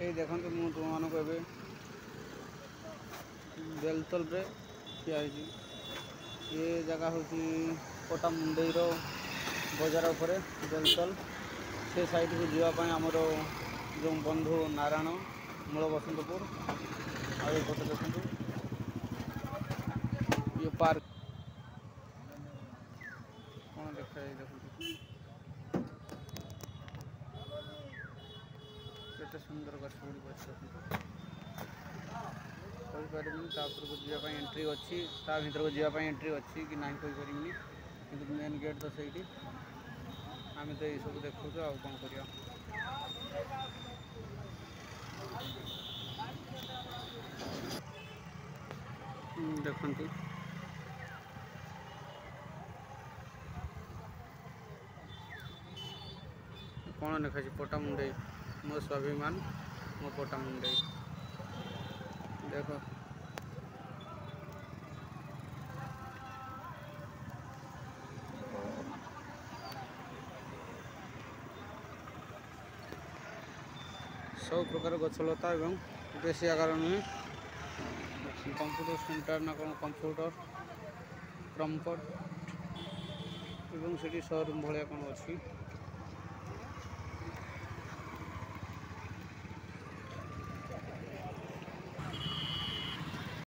ये देखो मुझे तुम मानक बेलतल रे ठिया ये जगह हूँ पटामुंडई बजार उपर बेलतल से साइड को जावाई आमर जो बंधु नारायण मूल बसंतपुर आगे देखो ये पार्क कौन देखा देखो केते सुंदर गछ गुड़ी कहीपर तापर को जावाई एंट्री अच्छी ता भर को जावाई एंट्री अच्छी कि ना कहीपर कि मेन गेट तो सही आम तो ये सब देखु आ कौन कर देखु कौन लिखा पटामुंडई मो स्वाभिमान मो पटामुंडई देख सब प्रकार गछलता एवं बेसी आकार नुहे कंप्यूटर सेंटर ना कौन कंप्यूटर क्रमकोट एवं से शोरूम भाया कौन अच्छी